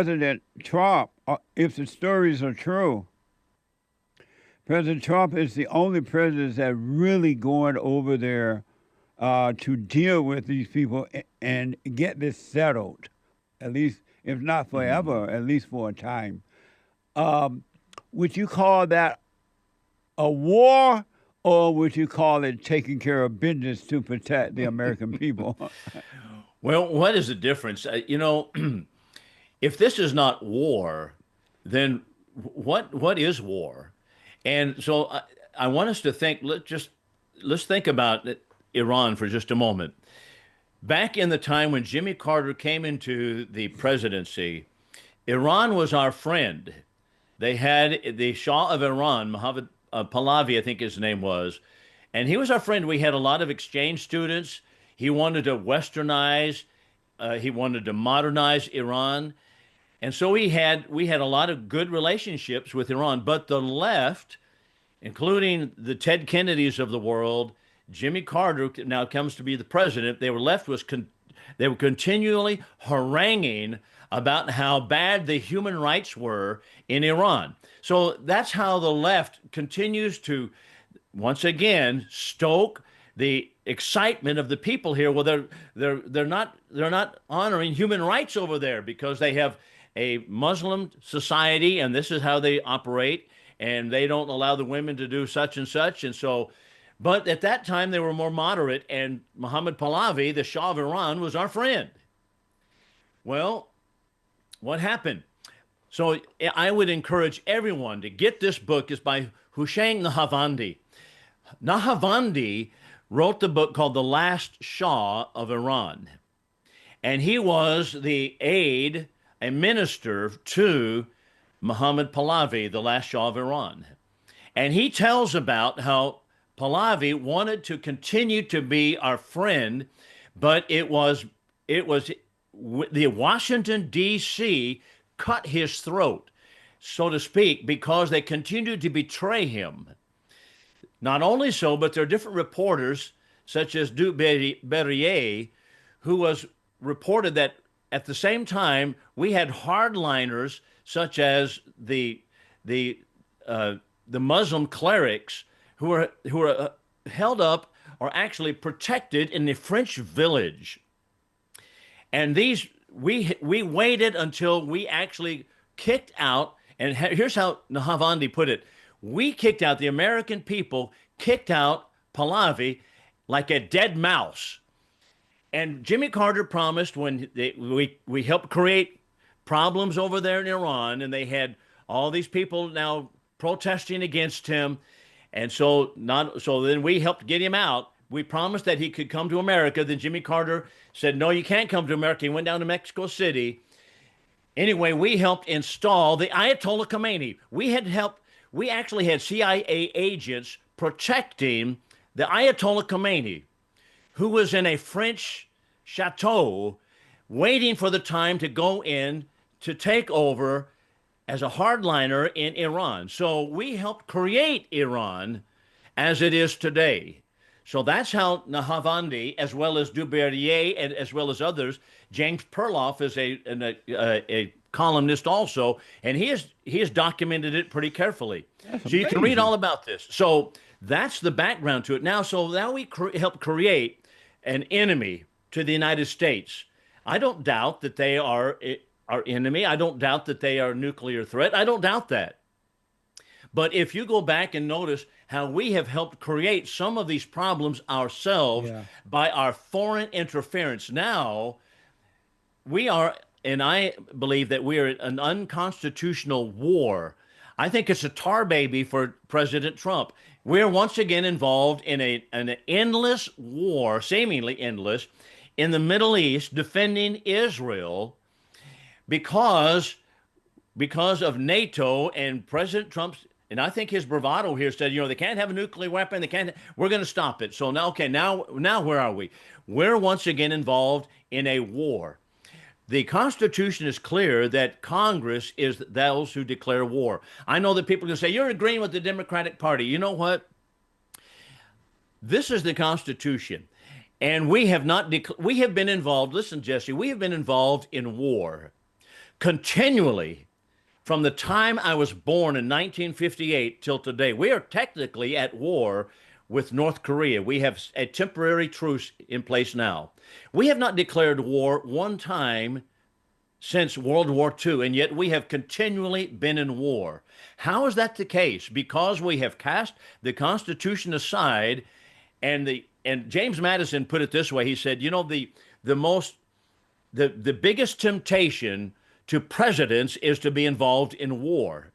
President Trump, if the stories are true, President Trump is the only president that really going over there to deal with these people and get this settled, at least if not Mhm. forever, at least for a time. Um, would you call that a war, or would you call it taking care of business to protect the American people? Well, what is the difference? If this is not war, then what is war? And so I want us to think. Let's think about Iran for just a moment. Back in the time when Jimmy Carter came into the presidency, Iran was our friend. They had the Shah of Iran, Mohammed Pahlavi, I think his name was, and he was our friend. We had a lot of exchange students. He wanted to westernize, he wanted to modernize Iran. And so we had a lot of good relationships with Iran, but the left, including the Ted Kennedys of the world, Jimmy Carter now comes to be the president. They were continually haranguing about how bad the human rights were in Iran. So that's how the left continues to once again stoke the excitement of the people here. Well, they're not honoring human rights over there because they have a Muslim society, and this is how they operate, and they don't allow the women to do such and such, and so. But at that time, they were more moderate, and Mohammed Pahlavi, the Shah of Iran, was our friend. Well, what happened? So I would encourage everyone to get this book. It's by Hussein Nahavandi. Nahavandi wrote the book called The Last Shah of Iran. And he was the aide, a minister to Muhammad Pahlavi, the last Shah of Iran. And he tells about how Pahlavi wanted to continue to be our friend, but it was the Washington D.C. cut his throat, so to speak, because they continued to betray him. Not only so, but there are different reporters, such as Du Berrier, who was reported that at the same time we had hardliners such as the uh, the Muslim clerics who were held up or actually protected in the French village. And these we waited until we actually kicked out. And here's how Nahavandi put it: we kicked out the American people, kicked out Pahlavi like a dead mouse. And Jimmy Carter promised when we helped create problems over there in Iran, and they had all these people now protesting against him, and so then we helped get him out. We promised that he could come to America. Then Jimmy Carter said, "No, you can't come to America." He went down to Mexico City. Anyway, we helped install the Ayatollah Khomeini. We actually had CIA agents protecting the Ayatollah Khomeini, who was in a French chateau waiting for the time to go in to take over as a hardliner in Iran. So we helped create Iran as it is today. So that's how Nahavandi, as well as Duberrier, and as well as others, James Perloff is a columnist also, and he has documented it pretty carefully. That's So you can read all amazing. about this. So that's the background to it. So now we help create an enemy to the United States. I don't doubt that they are our enemy. I don't doubt that they are a nuclear threat. I don't doubt that. But if you go back and notice how we have helped create some of these problems ourselves Yeah. by our foreign interference, now we are, and I believe that we are in an unconstitutional war. I think it's a tar baby for President Trump. We're once again involved in an endless war, seemingly endless, in the Middle East defending Israel because because of NATO and President Trump's, and I think his bravado here said, they can't have a nuclear weapon. They can't. We're going to stop it. So now, okay, now where are we? We're once again involved in a war. The Constitution is clear that Congress is those who declare war. I know that people are going to say you're agreeing with the Democratic Party. You know what? This is the Constitution, and we have not. We have been involved. Listen, Jesse, we have been involved in war continually from the time I was born in 1958 till today. We are technically at war with North Korea. We have a temporary truce in place now. We have not declared war one time since World War II, and yet we have continually been in war. How is that the case? Because we have cast the Constitution aside, and James Madison put it this way. He said, you know, the most the biggest temptation to presidents is to be involved in war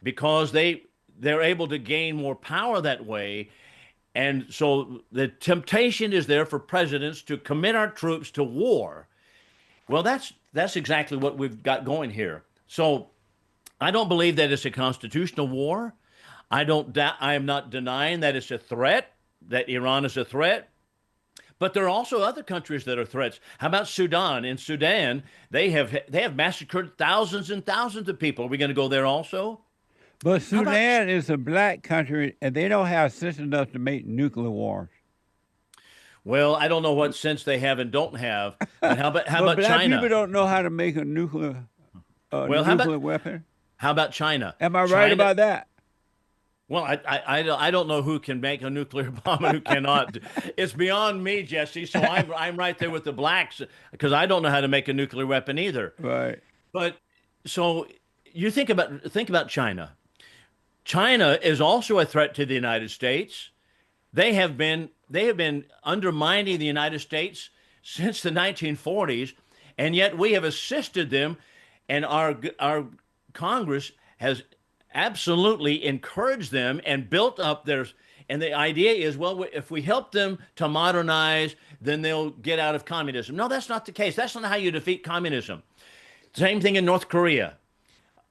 because they're able to gain more power that way. And so the temptation is there for presidents to commit our troops to war. Well, that's exactly what we've got going here. So I don't believe that it's a constitutional war. I am not denying that it's a threat, that Iran is a threat. But there are also other countries that are threats. How about Sudan? In Sudan, they have massacred thousands and thousands of people. Are we going to go there also? But Sudan is a black country, and they don't have sense enough to make nuclear wars. Well, I don't know what sense they have and don't have. But how about black China? People don't know how to make a nuclear weapon. How about China? Am I right about that? Well, I don't know who can make a nuclear bomb and who cannot. It's beyond me, Jesse. So I'm right there with the blacks because I don't know how to make a nuclear weapon either. Right. But so you think about China. China is also a threat to the United States. They have been undermining the United States since the 1940s, and yet we have assisted them, and our Congress has absolutely encouraged them and built up theirs. And the idea is, well, if we help them to modernize, then they'll get out of communism. No, that's not the case. That's not how you defeat communism. Same thing in North Korea.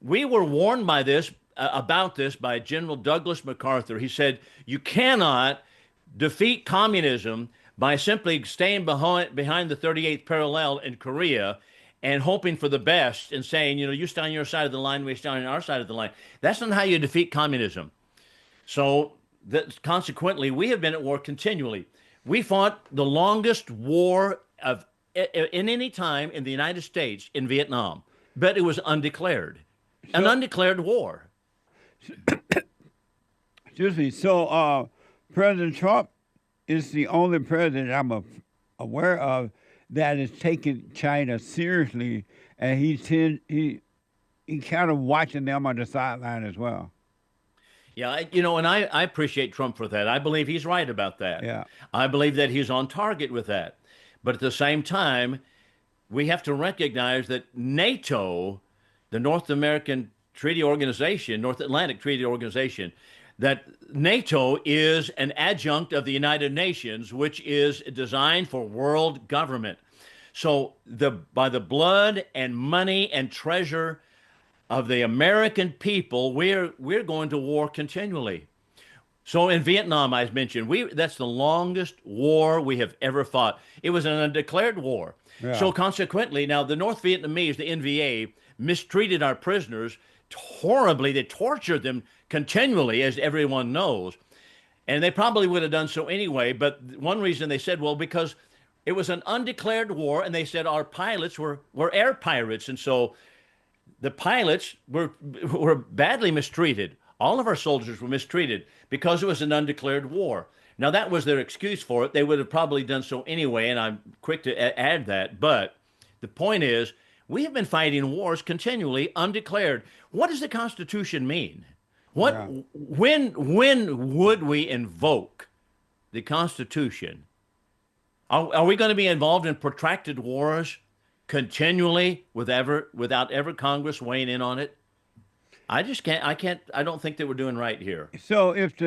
We were warned about this by General Douglas MacArthur. He said, you cannot defeat communism by simply staying behind the 38th parallel in Korea and hoping for the best and saying, you know, you stay on your side of the line, we stay on our side of the line. That's not how you defeat communism. So consequently, we have been at war continually. We fought the longest war in any time in the United States in Vietnam, but it was undeclared. An undeclared war. Excuse me. So President Trump is the only president I'm aware of that is taking China seriously, and he kind of watching them on the sideline as well. Yeah, and I appreciate Trump for that. I believe he's right about that. Yeah. I believe that he's on target with that. But at the same time, we have to recognize that NATO, the North Atlantic Treaty Organization, that NATO is an adjunct of the United Nations, which is designed for world government. So by the blood and money and treasure of the American people, we're going to war continually. So in Vietnam, I mentioned, that's the longest war we have ever fought. It was an undeclared war. Yeah. So consequently, now the North Vietnamese, the NVA, mistreated our prisoners horribly. They tortured them continually, as everyone knows. And they probably would have done so anyway. But one reason they said, well, because it was an undeclared war, and they said our pilots were air pirates. And so the pilots were badly mistreated. All of our soldiers were mistreated because it was an undeclared war. Now, that was their excuse for it. They would have probably done so anyway, and I'm quick to add that. But the point is, we have been fighting wars continually, undeclared. What does the Constitution mean? When would we invoke the Constitution? Are we going to be involved in protracted wars continually without ever Congress weighing in on it? I don't think that we're doing right here. So if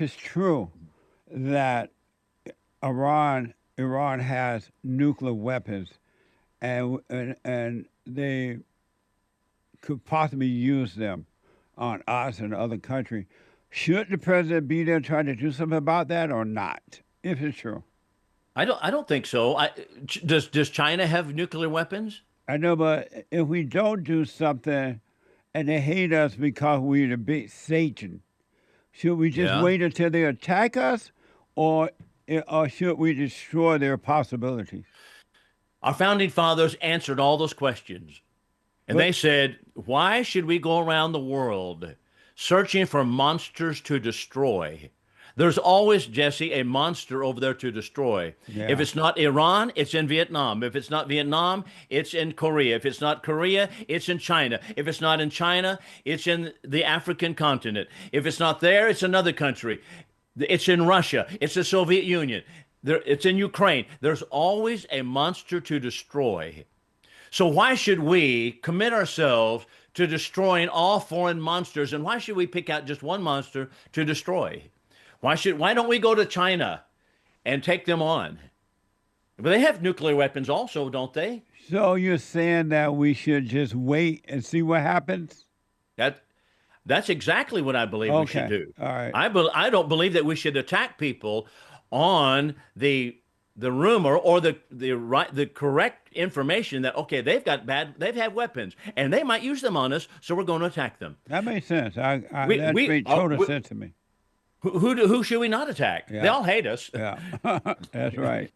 it's true that Iran has nuclear weapons and they could possibly use them on us and other countries, should the president be there trying to do something about that or not, if it's true? I don't think so. Does China have nuclear weapons? I know, but if we don't do something and they hate us because we're the big Satan, should we just wait until they attack us, or should we destroy their possibilities? Our founding fathers answered all those questions. And they said, why should we go around the world searching for monsters to destroy? There's always, Jesse, a monster over there to destroy. If Yeah. it's not Iran, it's in Vietnam. If it's not Vietnam, it's in Korea. If it's not Korea, it's in China. If it's not in China, it's in the African continent. If it's not there, it's another country. It's in Russia. It's the Soviet Union. It's in Ukraine. There's always a monster to destroy. So why should we commit ourselves to destroying all foreign monsters? And why should we pick out just one monster to destroy? Why don't we go to China and take them on? But they have nuclear weapons also, don't they? So you're saying that we should just wait and see what happens? That that's exactly what I believe we should Okay. do. All right. I don't believe that we should attack people on the rumor or the correct information that okay, they've had weapons and they might use them on us, so we're going to attack them. That makes sense. We That we, made total sense to me. who should we not attack? They Yeah. all hate us. Yeah. That's right.